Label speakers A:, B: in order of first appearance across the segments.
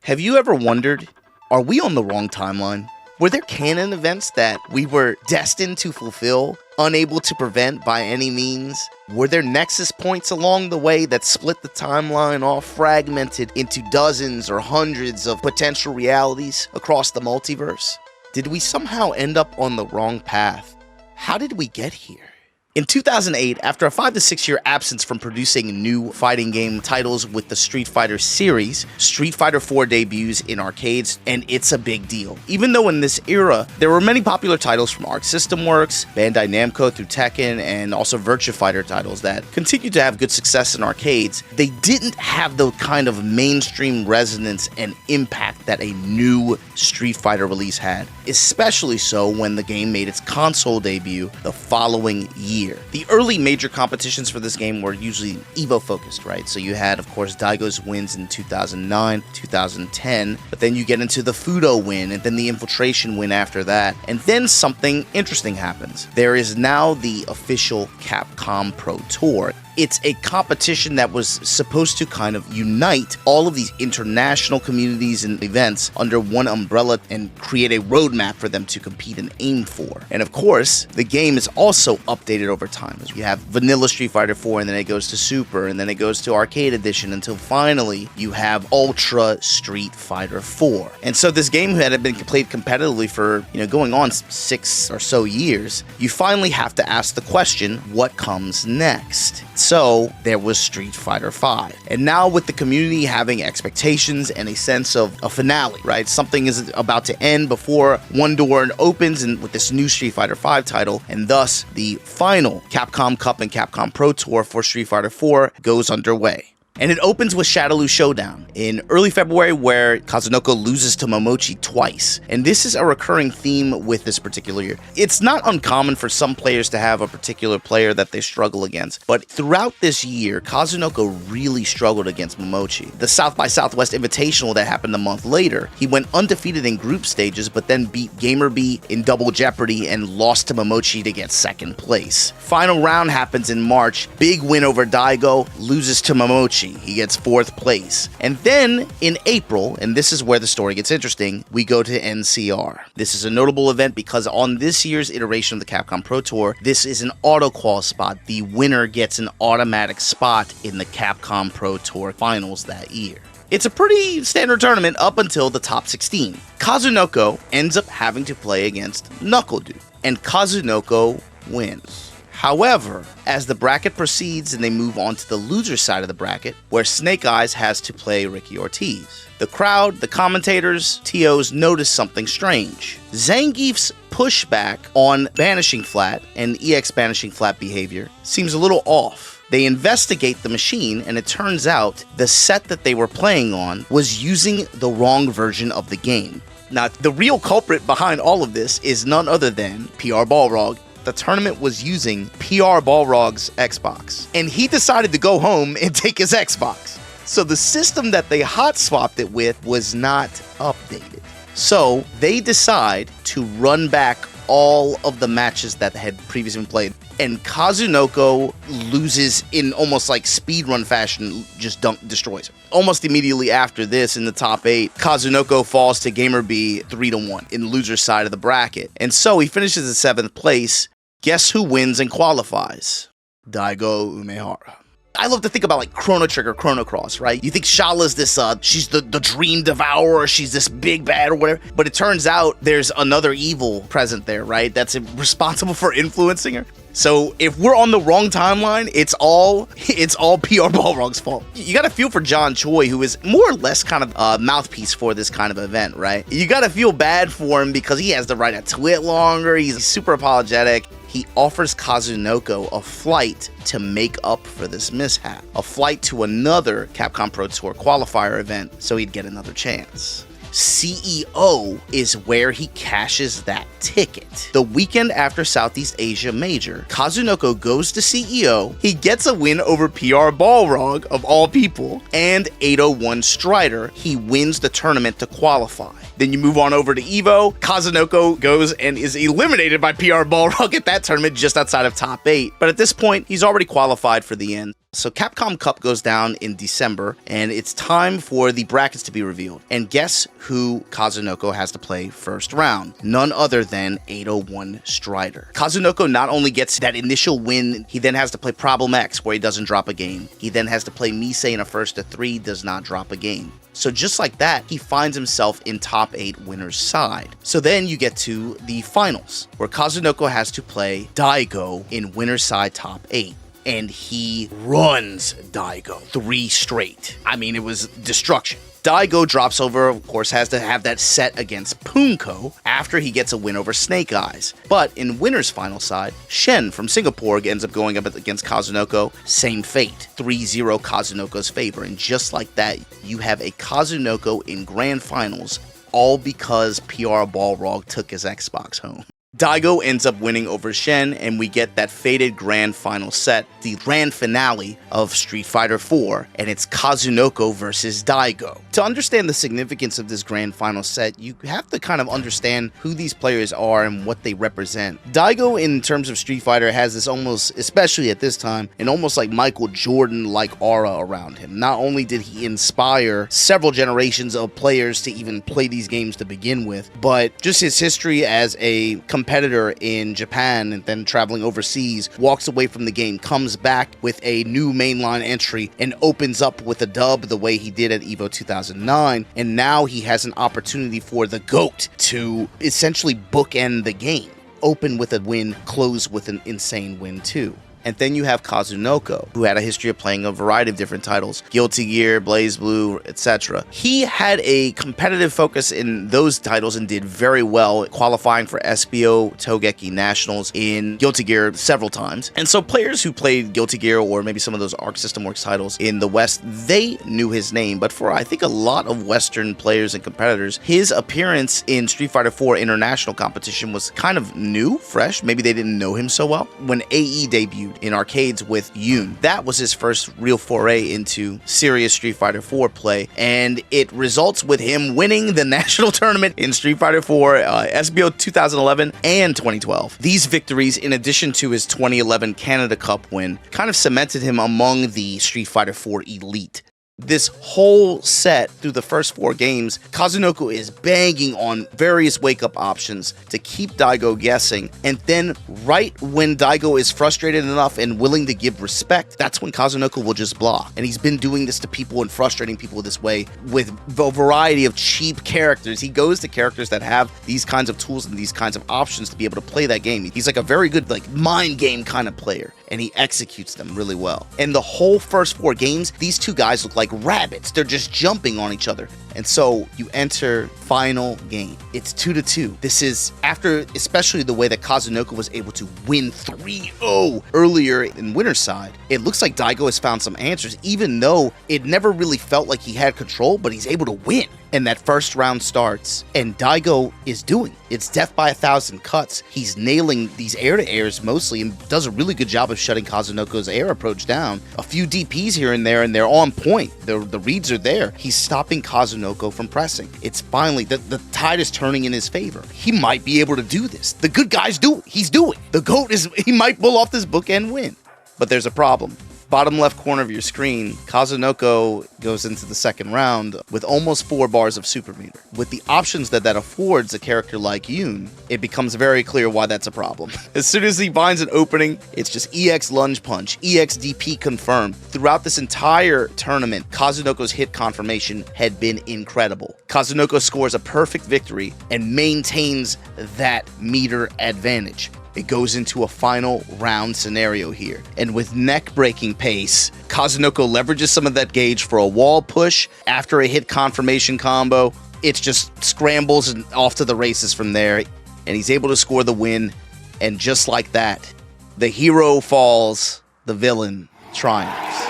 A: Have you ever wondered, are we on the wrong timeline? Were there canon events that we were destined to fulfill, unable to prevent by any means? Were there nexus points along the way that split the timeline off, fragmented into dozens or hundreds of potential realities across the multiverse? Did we somehow end up on the wrong path? How did we get here? In 2008, after a 5 to 6 year absence from producing new fighting game titles with the Street Fighter series, Street Fighter 4 debuts in arcades, and it's a big deal. Even though in this era, there were many popular titles from Arc System Works, Bandai Namco through Tekken, and also Virtua Fighter titles that continued to have good success in arcades, they didn't have the kind of mainstream resonance and impact that a new Street Fighter release had, especially so when the game made its console debut the following year. The early major competitions for this game were usually Evo focused, right? So you had, of course, Daigo's wins in 2009, 2010, but then you get into the Fudo win and then the Infiltration win after that. And then something interesting happens. There is now the official Capcom Pro Tour. It's a competition that was supposed to kind of unite all of these international communities and events under one umbrella and create a roadmap for them to compete and aim for. And of course, the game is also updated over time. You have Vanilla Street Fighter 4, and then it goes to Super, and then it goes to Arcade Edition, until finally you have Ultra Street Fighter 4. And so this game had been played competitively for, going on 6 or so years. You finally have to ask the question, what comes next? So there was Street Fighter V. And now with the community having expectations and a sense of a finale, right? Something is about to end before one door opens, and with this new Street Fighter V title, and thus the final Capcom Cup and Capcom Pro Tour for Street Fighter IV goes underway. And it opens with Shadaloo Showdown in early February, where Kazunoko loses to Momochi twice. And this is a recurring theme with this particular year. It's not uncommon for some players to have a particular player that they struggle against, but throughout this year, Kazunoko really struggled against Momochi. The South by Southwest Invitational that happened a month later, he went undefeated in group stages, but then beat GamerB in Double Jeopardy and lost to Momochi to get second place. Final round happens in March, big win over Daigo, loses to Momochi. He gets 4th place. And then in April, and this is where the story gets interesting, we go to NCR. This is a notable event because on this year's iteration of the Capcom Pro Tour, this is an auto-qual spot. The winner gets an automatic spot in the Capcom Pro Tour finals that year. It's a pretty standard tournament up until the top 16. Kazunoko ends up having to play against NuckleDude, and Kazunoko wins. However, as the bracket proceeds and they move on to the loser side of the bracket, where Snake Eyes has to play Ricky Ortiz, the crowd, the commentators, TOs notice something strange. Zangief's pushback on Banishing Flat and EX Banishing Flat behavior seems a little off. They investigate the machine, and it turns out the set that they were playing on was using the wrong version of the game. Now, the real culprit behind all of this is none other than PR Balrog. The tournament was using PR Balrog's Xbox, and he decided to go home and take his Xbox. So the system that they hot swapped it with was not updated. So they decide to run back all of the matches that had previously been played, and Kazunoko loses in almost like speedrun fashion, just destroys him. Almost immediately after this, in the top 8, Kazunoko falls to GamerB 3-1 in the loser side of the bracket, and so he finishes in 7th place. Guess who wins and qualifies? Daigo Umehara. I love to think about like Chrono Trigger, Chrono Cross, right? You think Shala's this, she's the dream devourer, she's this big bad or whatever, but it turns out there's another evil present there, right? That's responsible for influencing her. So if we're on the wrong timeline, it's all PR Balrog's fault. You gotta feel for John Choi, who is more or less kind of a mouthpiece for this kind of event, right? You gotta feel bad for him because he has the right to twit longer, he's super apologetic. He offers Kazunoko a flight to make up for this mishap, a flight to another Capcom Pro Tour qualifier event so he'd get another chance. CEO is where he cashes that ticket. The weekend after Southeast Asia Major, Kazunoko goes to CEO, he gets a win over PR Balrog, of all people, and 801 Strider. He wins the tournament to qualify. Then you move on over to Evo. Kazunoko goes and is eliminated by PR Balrog at that tournament just outside of top 8. But at this point, he's already qualified for the end. So Capcom Cup goes down in December, and it's time for the brackets to be revealed. And guess who Kazunoko has to play first round? None other than 801 Strider. Kazunoko not only gets that initial win, he then has to play Problem X, where he doesn't drop a game. He then has to play Mise in a first to 3, does not drop a game. So just like that, he finds himself in top 8 winner's side. So then you get to the finals, where Kazunoko has to play Daigo in winner's side top 8. And he runs Daigo 3 straight. I mean, it was destruction. Daigo drops over, of course, has to have that set against Punko after he gets a win over Snake Eyes. But in winner's final side, Shen from Singapore ends up going up against Kazunoko. Same fate, 3-0 Kazunoko's favor. And just like that, you have a Kazunoko in grand finals, all because PR Balrog took his Xbox home. Daigo ends up winning over Shen, and we get that fated grand final set, the grand finale of Street Fighter IV, and it's Kazunoko versus Daigo. To understand the significance of this grand final set, you have to kind of understand who these players are and what they represent. Daigo, in terms of Street Fighter, has this almost, especially at this time, an almost like Michael Jordan-like aura around him. Not only did he inspire several generations of players to even play these games to begin with, but just his history as a competitor in Japan and then traveling overseas, walks away from the game, comes back with a new mainline entry and opens up with a dub the way he did at EVO 2009, and now he has an opportunity for the GOAT to essentially bookend the game. Open with a win, close with an insane win too. And then you have Kazunoko, who had a history of playing a variety of different titles, Guilty Gear, BlazBlue, etc. He had a competitive focus in those titles and did very well, qualifying for SBO Togeki Nationals in Guilty Gear several times. And so players who played Guilty Gear or maybe some of those Arc System Works titles in the West, they knew his name. But for I think a lot of Western players and competitors, his appearance in Street Fighter IV International competition was kind of new, fresh. Maybe they didn't know him so well. When AE debuted in arcades with Yoon, that was his first real foray into serious Street Fighter IV play, and it results with him winning the national tournament in Street Fighter IV, SBO 2011 and 2012. These victories, in addition to his 2011 Canada Cup win, kind of cemented him among the Street Fighter IV elite. This whole set, through the first 4 games, Kazunoko is banging on various wake-up options to keep Daigo guessing, and then right when Daigo is frustrated enough and willing to give respect, that's when Kazunoko will just block. And he's been doing this to people and frustrating people this way with a variety of cheap characters. He goes to characters that have these kinds of tools and these kinds of options to be able to play that game. He's like a very good mind game kind of player, and he executes them really well. And the whole first 4 games, these two guys look like rabbits. They're just jumping on each other. And so you enter final game. It's 2-2. This is after, especially the way that Kazunoko was able to win 3-0 earlier in winner's side. It looks like Daigo has found some answers, even though it never really felt like he had control, but he's able to win. And that first round starts, and Daigo is doing it. It's death by 1,000 cuts. He's nailing these air-to-airs mostly and does a really good job of shutting Kazunoko's air approach down. A few DPs here and there, and they're on point. The reads are there. He's stopping Kazunoko from pressing. It's finally, the tide is turning in his favor. He might be able to do this. The good guys do it. He's doing it. The GOAT he might pull off this bookend win. But there's a problem. Bottom left corner of your screen, Kazunoko goes into the second round with almost 4 bars of super meter. With the options that affords a character like Yoon, it becomes very clear why that's a problem. As soon as he finds an opening, it's just EX lunge punch, EX DP confirmed. Throughout this entire tournament, Kazunoko's hit confirmation had been incredible. Kazunoko scores a perfect victory and maintains that meter advantage. It goes into a final round scenario here. And with neck-breaking pace, Kazunoko leverages some of that gauge for a wall push. After a hit confirmation combo, it just scrambles and off to the races from there. And he's able to score the win. And just like that, the hero falls, the villain triumphs.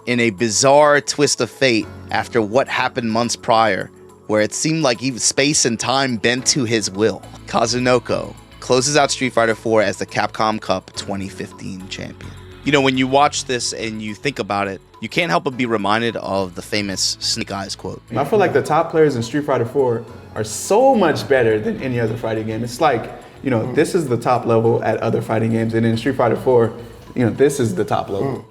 A: In a bizarre twist of fate, after what happened months prior, where it seemed like even space and time bent to his will, Kazunoko closes out Street Fighter IV as the Capcom Cup 2015 champion. You know, when you watch this and you think about it, you can't help but be reminded of the famous Snake Eyes quote.
B: I feel like the top players in Street Fighter IV are so much better than any other fighting game. It's like, this is the top level at other fighting games, and in Street Fighter 4, this is the top level.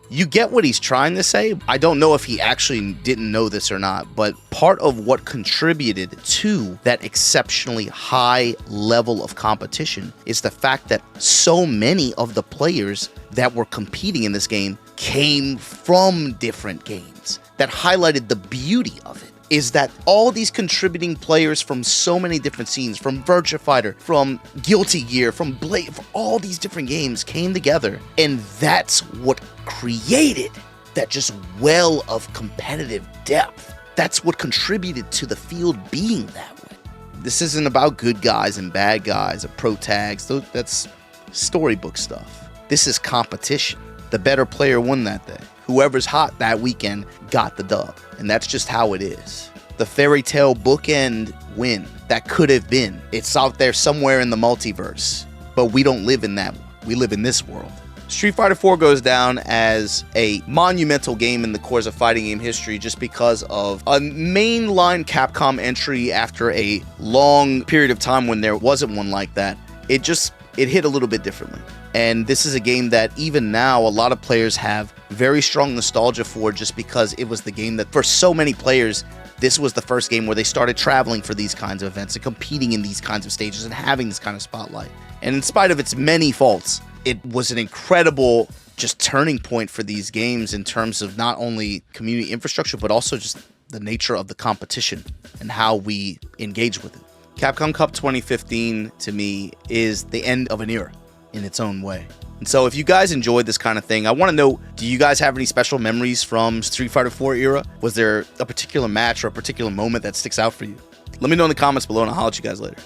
A: You get what he's trying to say. I don't know if he actually didn't know this or not, but part of what contributed to that exceptionally high level of competition is the fact that so many of the players that were competing in this game came from different games. That highlighted the beauty of it. Is that all these contributing players from so many different scenes, from Virtua Fighter, from Guilty Gear, from Blade, from all these different games came together, and that's what created that just well of competitive depth. That's what contributed to the field being that way. This isn't about good guys and bad guys or pro tags. That's storybook stuff. This is competition. The better player won that day. Whoever's hot that weekend got the dub. And that's just how it is. The fairy tale bookend win that could have been. It's out there somewhere in the multiverse. But we don't live in that. We live in this world. Street Fighter 4 goes down as a monumental game in the course of fighting game history just because of a mainline Capcom entry after a long period of time when there wasn't one like that. It hit a little bit differently. And this is a game that even now a lot of players have very strong nostalgia for, just because it was the game that for so many players, this was the first game where they started traveling for these kinds of events and competing in these kinds of stages and having this kind of spotlight. And in spite of its many faults, it was an incredible just turning point for these games in terms of not only community infrastructure, but also just the nature of the competition and how we engage with it. Capcom Cup 2015, to me, is the end of an era in its own way. And so if you guys enjoyed this kind of thing, I want to know, do you guys have any special memories from Street Fighter 4 era? Was there a particular match or a particular moment that sticks out for you? Let me know in the comments below, and I'll holler at you guys later.